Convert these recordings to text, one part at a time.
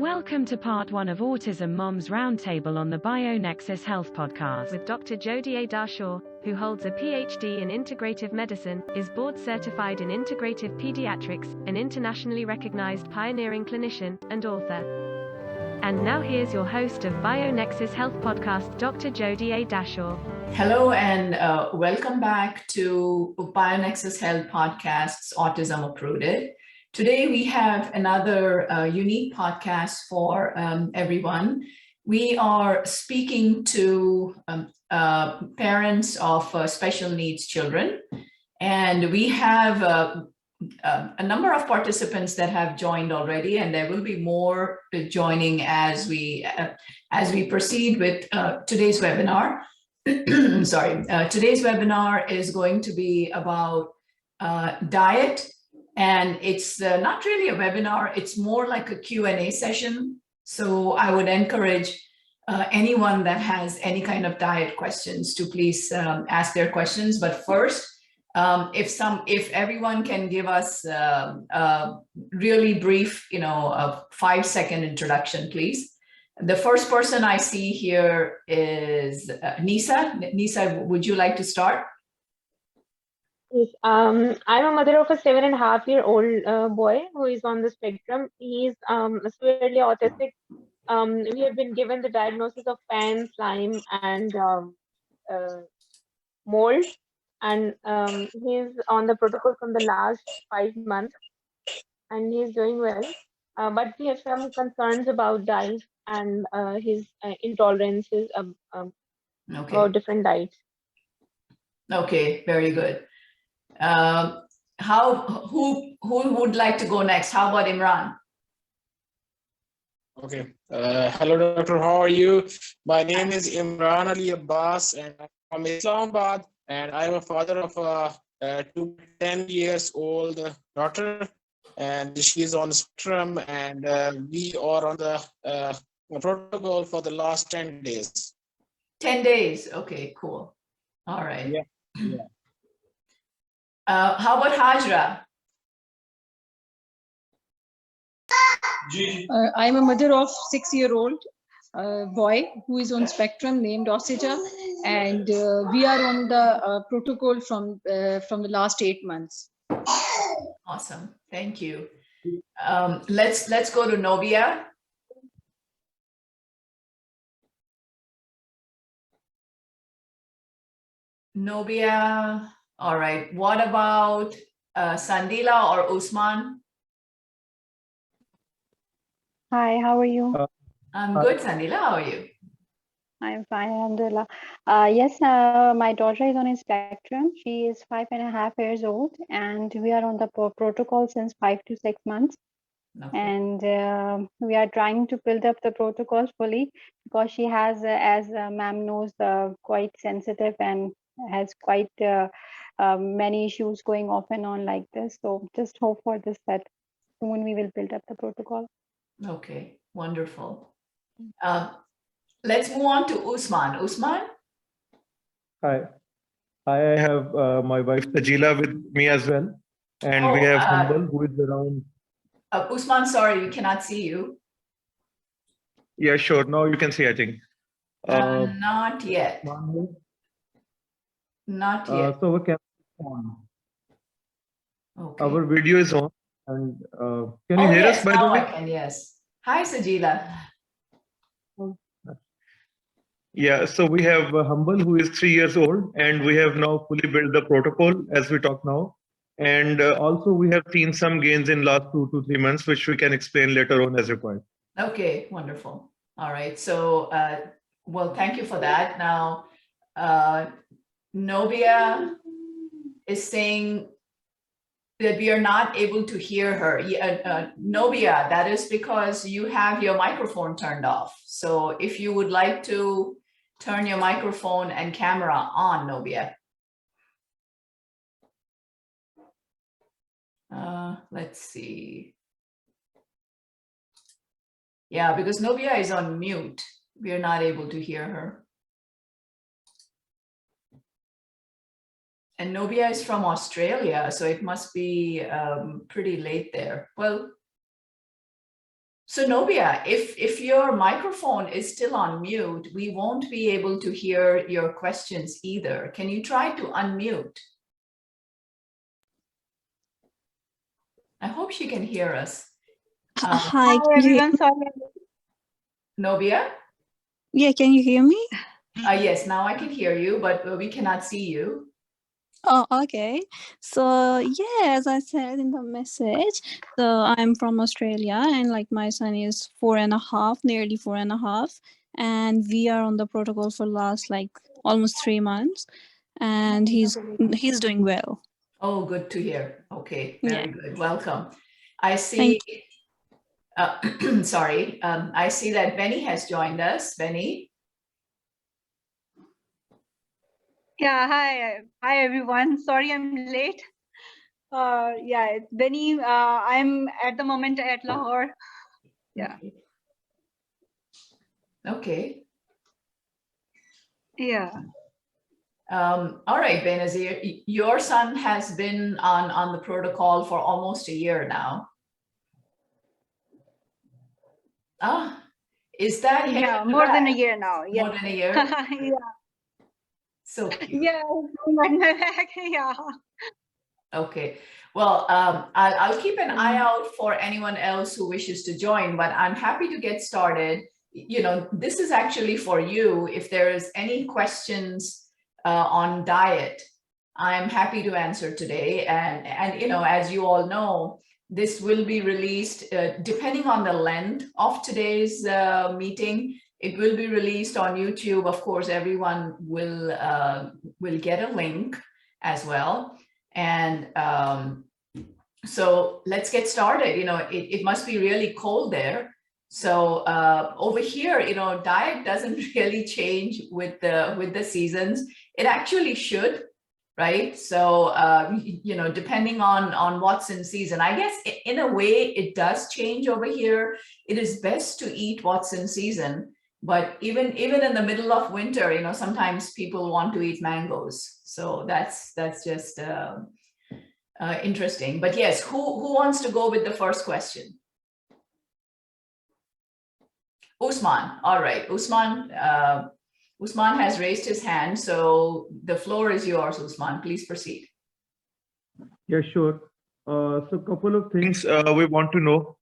Welcome to part 1 of Autism Moms Roundtable on the BioNexus Health Podcast with Dr. Jodie A. Dashore, who holds a PhD in integrative medicine, is board certified in integrative pediatrics, an internationally recognized pioneering clinician, and author. And now here's your host of BioNexus Health Podcast, Dr. Jodie A. Dashore. Hello and welcome back to BioNexus Health Podcast's Autism Uprooted. Today we have another unique podcast for everyone. We are speaking to parents of special needs children, and we have a number of participants that have joined already, and there will be more joining as we proceed with today's webinar. Today's webinar is going to be about diet. And it's not really a webinar, it's more like a Q&A session. So I would encourage anyone that has any kind of diet questions to please ask their questions. But first, if everyone can give us a really brief, a 5-second introduction, please. The first person I see here is Nisa. Nisa, would you like to start? Yes, I'm a mother of a 7.5-year-old boy who is on the spectrum. He's severely autistic. We have been given the diagnosis of PAN, Lyme, and mold. And he's on the protocol from the last 5 months, and he's doing well. But we have some concerns about diet and his intolerances about different diets. Okay, very good. Who would like to go next? How about Imran? Okay. Hello, doctor. How are you? My name is Imran Ali Abbas, and I'm from Islamabad, and I'm a father of a 10 years old daughter, and she's on the spectrum, and we are on the protocol for the last 10 days. 10 days. Okay, cool. All right. Yeah. How about Hajra? I'm a mother of 6-year-old boy who is on spectrum named Osija, and we are on the protocol from the last 8 months. Awesome, thank you. Let's go to Novia. Novia. All right, what about Sandila or Usman? Hi, how are you? I'm good, Sandila. How are you? I'm fine, alhamdulillah. Yes, my daughter is on a spectrum. She is 5.5 years old, and we are on the protocol since 5 to 6 months. Okay. And we are trying to build up the protocol fully because she has, as ma'am knows, quite sensitive and has quite many issues going off and on like this. So just hope for this that soon we will build up the protocol. Okay, wonderful. Let's move on to Usman. Usman? Hi. I have my wife Sajila with me as well. And we have Humble who is around. Usman, sorry, we cannot see you. Yeah, sure. Now you can see, I think. Not yet. Not yet. So our camera is on. Okay. Our video is on. And can you hear us, by the way? I can, yes. Hi, Sajila. Yeah, so we have Humble who is 3 years old, and we have now fully built the protocol as we talk now. And also we have seen some gains in last 2 to 3 months, which we can explain later on as required. Okay, wonderful. All right. So, well, thank you for that. Now, Novia is saying that we are not able to hear her. Novia, that is because you have your microphone turned off. So if you would like to turn your microphone and camera on, Novia. Let's see. Yeah, because Novia is on mute. We are not able to hear her. And Novia is from Australia, so it must be pretty late there. Well, So Nobia, if your microphone is still on mute, we won't be able to hear your questions either. Can you try to unmute? I hope she can hear us. Hi, Hi everyone, sorry. Nobia? yeah, can you hear me? Yes, now I can hear you, but we cannot see you. Oh, okay. So yeah, as I said in the message, so I'm from Australia, and like my son is 4.5, nearly 4.5, and we are on the protocol for last like almost 3 months, and he's doing well. Oh, good to hear. Okay, Yeah. very good. Welcome. I Thank see. Sorry, I see that Benny has joined us. Benny. Yeah, hi everyone. Sorry I'm late. Yeah, it's Benny. I'm at the moment at Lahore. Yeah. Okay. Yeah. All right, Benazir, your son has been on the protocol for almost a year now. Is that him? Yeah, more than a year now. Yeah. More than a year? Yeah. So cute. Yeah, at my back. Yeah. Okay. Well, I'll keep an eye out for anyone else who wishes to join, but I'm happy to get started. You know, this is actually for you. If there's any questions on diet, I'm happy to answer today. And you know, as you all know, this will be released depending on the length of today's meeting. It will be released on YouTube. Of course, everyone will get a link as well. And so let's get started. You know, it must be really cold there. So over here, you know, diet doesn't really change with the seasons. It actually should, right? So you know, depending on what's in season, I guess in a way it does change over here. It is best to eat what's in season, but even in the middle of winter, you know, sometimes people want to eat mangoes. So that's just interesting. But yes, who wants to go with the first question? Usman. All right, Usman. Usman has raised his hand, so the floor is yours, Usman. Please proceed. Yeah, sure. So a couple of things we want to know.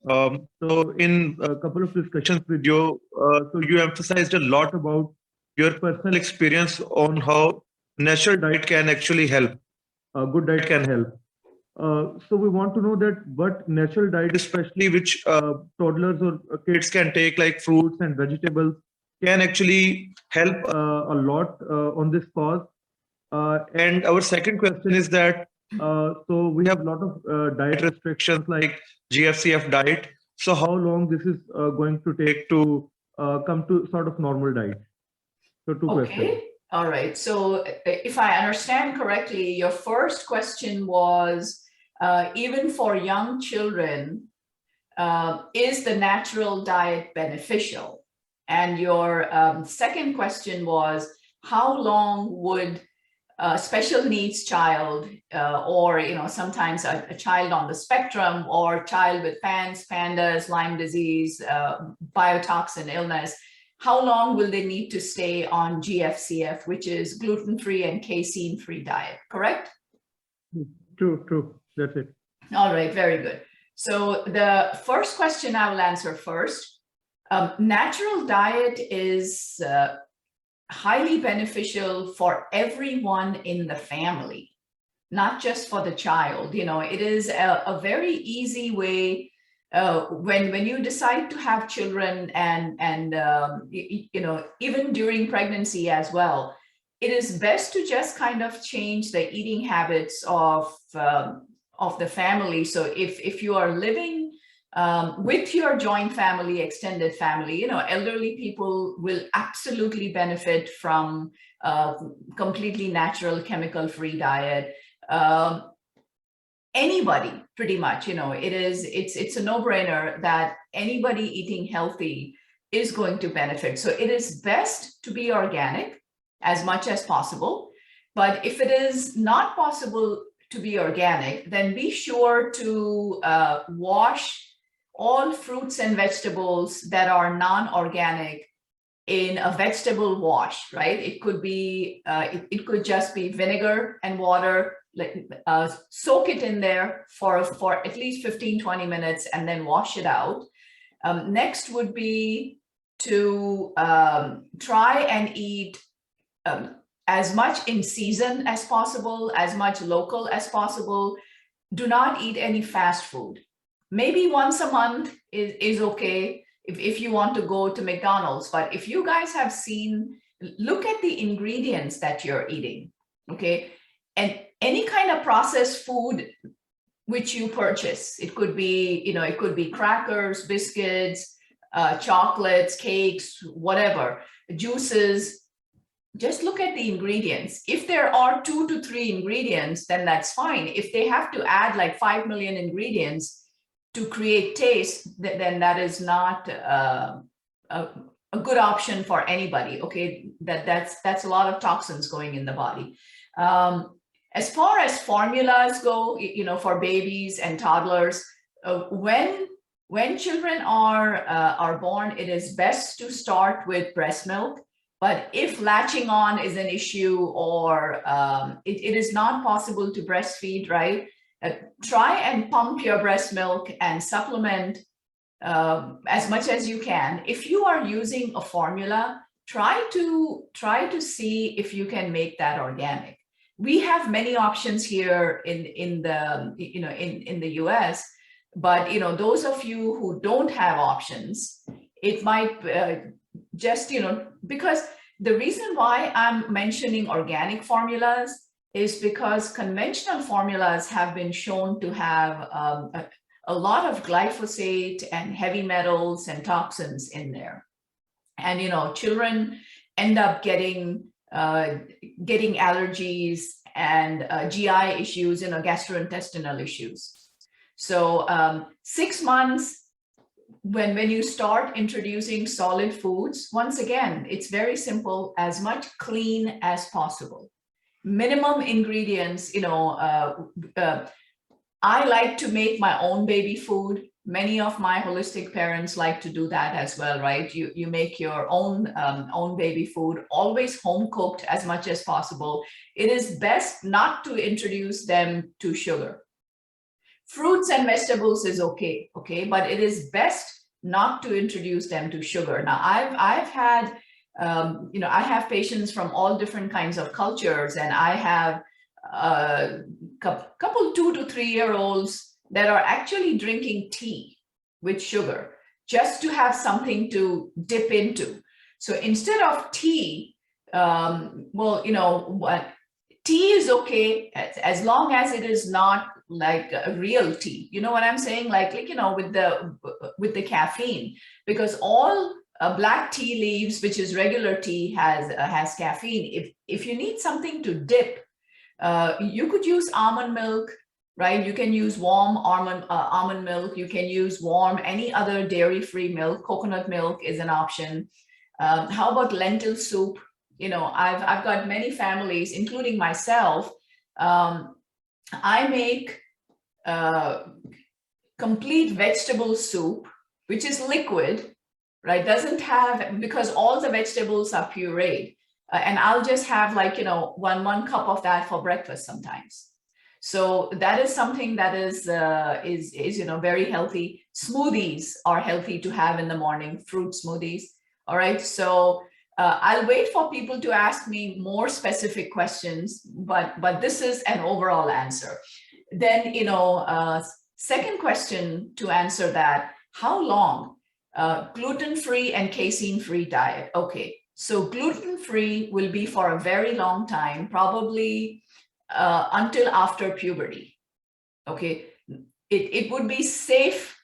So in a couple of discussions with you, so you emphasized a lot about your personal experience on how natural diet can actually help. Good diet can help. So we want to know that what natural diet, especially which toddlers or kids can take, like fruits and vegetables, can actually help a lot on this cause. And our second question is that so we have a lot of diet restrictions like GFCF diet. So how long this is going to take to come to sort of normal diet? So two questions. All right. So if I understand correctly, your first question was, even for young children, is the natural diet beneficial? And your second question was, how long would a special needs child or, you know, sometimes a child on the spectrum or child with PANS, PANDAS, Lyme disease, biotoxin illness, how long will they need to stay on GFCF, which is gluten-free and casein-free diet, correct? True. That's it. All right, very good. So the first question I will answer first. Natural diet is highly beneficial for everyone in the family, not just for the child. You know, it is a very easy way when you decide to have children and you know, even during pregnancy as well, it is best to just kind of change the eating habits of the family. So if you are living with your joint family, extended family, you know, elderly people will absolutely benefit from completely natural, chemical-free diet. Anybody, pretty much, you know, it's a no-brainer that anybody eating healthy is going to benefit. So it is best to be organic as much as possible. But if it is not possible to be organic, then be sure to wash all fruits and vegetables that are non-organic in a vegetable wash, right? It could be, it could just be vinegar and water, soak it in there for at least 15-20 minutes and then wash it out. Next would be to try and eat as much in season as possible, as much local as possible. Do not eat any fast food. Maybe once a month is okay if you want to go to McDonald's, but if you guys have seen, look at the ingredients that you're eating, okay? And any kind of processed food which you purchase, it could be, you know, it could be crackers, biscuits, chocolates, cakes, whatever, juices. Just look at the ingredients. If there are 2 to 3 ingredients, then that's fine. If they have to add like 5 million ingredients to create taste, then that is not a good option for anybody. Okay, that's a lot of toxins going in the body. As far as formulas go, you know, for babies and toddlers, when children are born, it is best to start with breast milk. But if latching on is an issue, or it is not possible to breastfeed, right? Try and pump your breast milk and supplement as much as you can. If you are using a formula, try to see if you can make that organic. We have many options here in the US, but you know, those of you who don't have options, it might just, you know, because the reason why I'm mentioning organic formulas is because conventional formulas have been shown to have a lot of glyphosate and heavy metals and toxins in there. And, you know, children end up getting allergies and GI issues, you know, gastrointestinal issues. So 6 months, when you start introducing solid foods, once again, it's very simple, as much clean as possible. Minimum ingredients, you know, I like to make my own baby food. Many of my holistic parents like to do that as well, right? You make your own baby food, always home cooked as much as possible. It is best not to introduce them to sugar. Fruits and vegetables is okay, but it is best not to introduce them to sugar. Now, I've had you know, I have patients from all different kinds of cultures, and I have a couple 2 to 3 year olds that are actually drinking tea with sugar just to have something to dip into. So instead of tea, well, you know what, tea is okay as long as it is not like a real tea. You know what I'm saying? Like you know, with the caffeine, because all black tea leaves, which is regular tea, has caffeine. If you need something to dip, you could use almond milk, right? You can use warm almond milk. You can use warm any other dairy-free milk. Coconut milk is an option. How about lentil soup? You know, I've got many families, including myself. I make complete vegetable soup, which is liquid, right? Doesn't have, because all the vegetables are pureed, and I'll just have like, you know, one cup of that for breakfast sometimes. So that is something that is you know, very healthy. Smoothies are healthy to have in the morning, fruit smoothies. All right, so I'll wait for people to ask me more specific questions, but this is an overall answer. Then, you know, second question to answer that, how long? Gluten-free and casein-free diet. Okay, so gluten-free will be for a very long time, probably until after puberty. Okay, it would be safe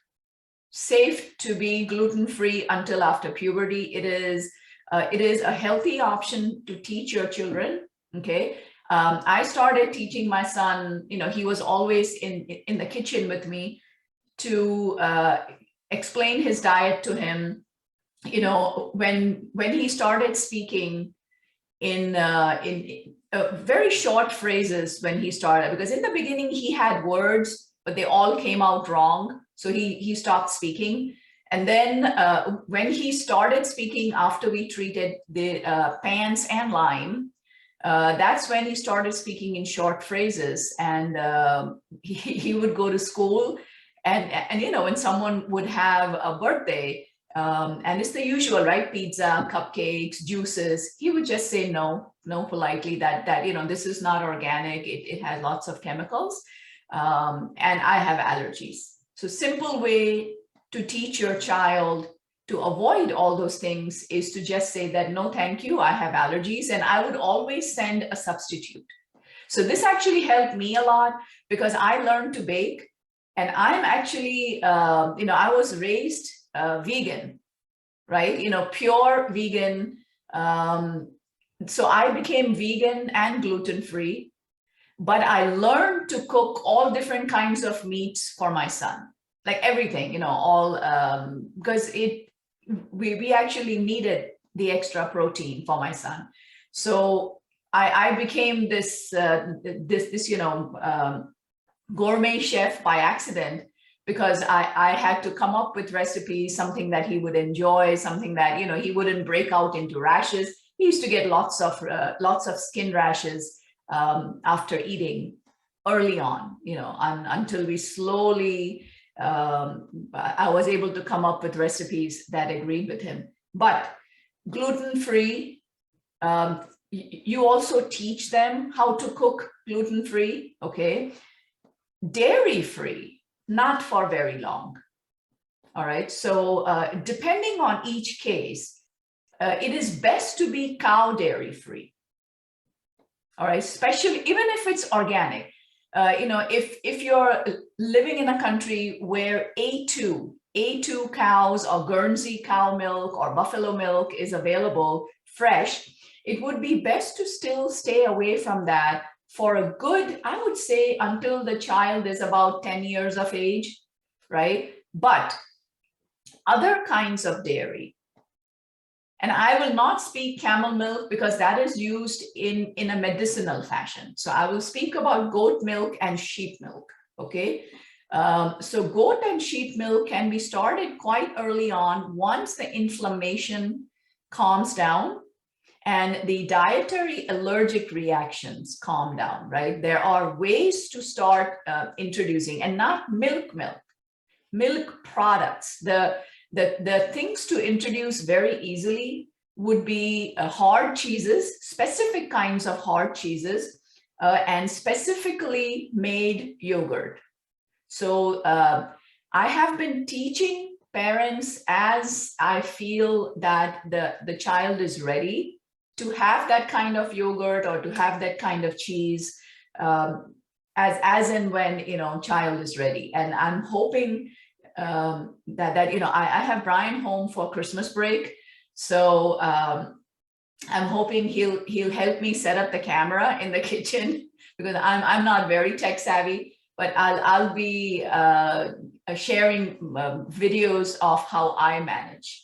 to be gluten-free until after puberty. It is a healthy option to teach your children. Okay, I started teaching my son, you know, he was always in the kitchen with me to explain his diet to him. You know, when he started speaking in very short phrases when he started, because in the beginning he had words, but they all came out wrong. So he stopped speaking. And then when he started speaking after we treated the PANS and Lyme, that's when he started speaking in short phrases. And he would go to school, and you know, when someone would have a birthday, and it's the usual, right? Pizza, cupcakes, juices. He would just say no politely, that you know, this is not organic. It has lots of chemicals, and I have allergies. So simple way to teach your child to avoid all those things is to just say that no, thank you, I have allergies, and I would always send a substitute. So this actually helped me a lot because I learned to bake, and I'm actually, you know, I was raised vegan, right? You know, pure vegan. So I became vegan and gluten-free, but I learned to cook all different kinds of meats for my son, like everything, you know, all, because we actually needed the extra protein for my son. So I became this, you know, gourmet chef by accident, because I had to come up with recipes, something that he would enjoy, something that, you know, he wouldn't break out into rashes. He used to get lots of skin rashes after eating early on, you know, until we slowly, I was able to come up with recipes that agreed with him. But gluten-free, you also teach them how to cook gluten-free, okay? Dairy-free, not for very long. All right, so depending on each case, it is best to be cow dairy free. All right, especially even if it's organic. You know, if you're living in a country where A2 cows or Guernsey cow milk or buffalo milk is available fresh, it would be best to still stay away from that for a good, I would say, until the child is about 10 years of age, right? But other kinds of dairy, and I will not speak camel milk because that is used in a medicinal fashion. So I will speak about goat milk and sheep milk, okay? So goat and sheep milk can be started quite early on once the inflammation calms down and the dietary allergic reactions calm down, right? There are ways to start introducing, and not milk products. The things to introduce very easily would be hard cheeses, specific kinds of hard cheeses, and specifically made yogurt. So I have been teaching parents as I feel that the child is ready to have that kind of yogurt or to have that kind of cheese, as and when, you know, child is ready. And I'm hoping that you know, I have Brian home for Christmas break, so I'm hoping he'll help me set up the camera in the kitchen, because I'm not very tech savvy, but I'll be sharing videos of how I manage,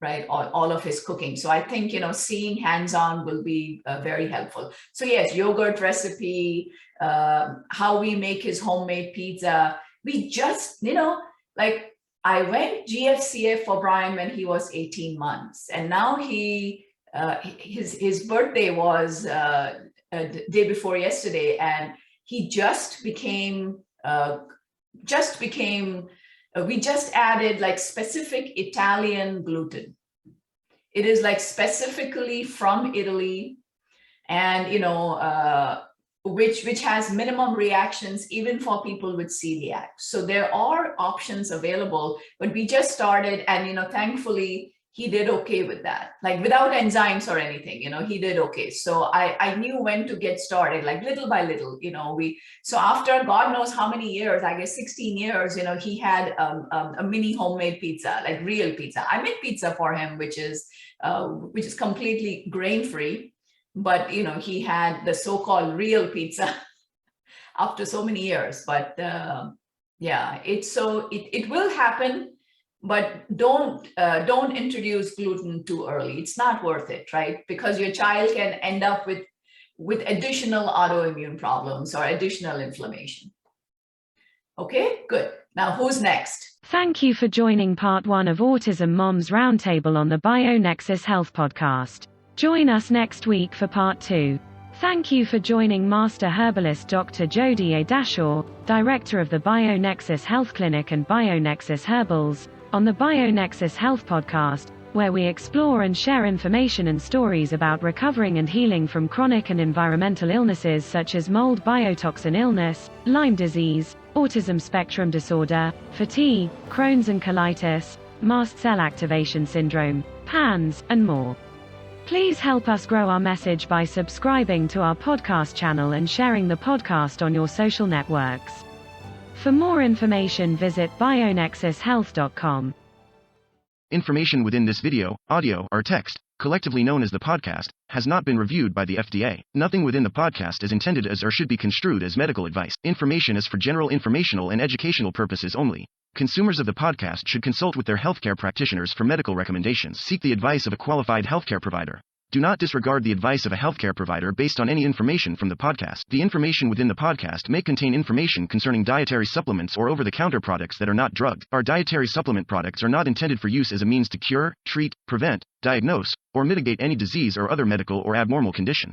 right, all of his cooking. So I think, you know, seeing hands-on will be very helpful. So yes, yogurt recipe, how we make his homemade pizza. We just, you know, like I went GFCF for Brian when he was 18 months, and now his birthday was the day before yesterday, and he just became, we just added like specific Italian gluten. It is like specifically from Italy, and you know, which has minimum reactions even for people with celiac. So there are options available, but we just started, and you know, thankfully he did okay with that, like without enzymes or anything, you know, he did okay. So I knew when to get started, like little by little, you know. So after God knows how many years, I guess 16 years, you know, he had a mini homemade pizza, like real pizza. I made pizza for him, which is completely grain-free, but you know, he had the so-called real pizza after so many years. But yeah, it will happen. But don't introduce gluten too early. It's not worth it, right? Because your child can end up with additional autoimmune problems or additional inflammation. Okay, good. Now, who's next? Thank you for joining part 1 of Autism Moms Roundtable on the BioNexus Health Podcast. Join us next week for part 2. Thank you for joining Master Herbalist Dr. Jodie A. Dashore, Director of the BioNexus Health Clinic and BioNexus Herbals, on the BioNexus Health Podcast, where we explore and share information and stories about recovering and healing from chronic and environmental illnesses such as mold biotoxin illness, Lyme disease, autism spectrum disorder, fatigue, Crohn's and colitis, mast cell activation syndrome, PANS, and more. Please help us grow our message by subscribing to our podcast channel and sharing the podcast on your social networks. For more information, visit bionexushealth.com. Information within this video, audio, or text, collectively known as the podcast, has not been reviewed by the FDA. Nothing within the podcast is intended as or should be construed as medical advice. Information is for general informational and educational purposes only. Consumers of the podcast should consult with their healthcare practitioners for medical recommendations. Seek the advice of a qualified healthcare provider. Do not disregard the advice of a healthcare provider based on any information from the podcast. The information within the podcast may contain information concerning dietary supplements or over-the-counter products that are not drugs. Our dietary supplement products are not intended for use as a means to cure, treat, prevent, diagnose, or mitigate any disease or other medical or abnormal condition.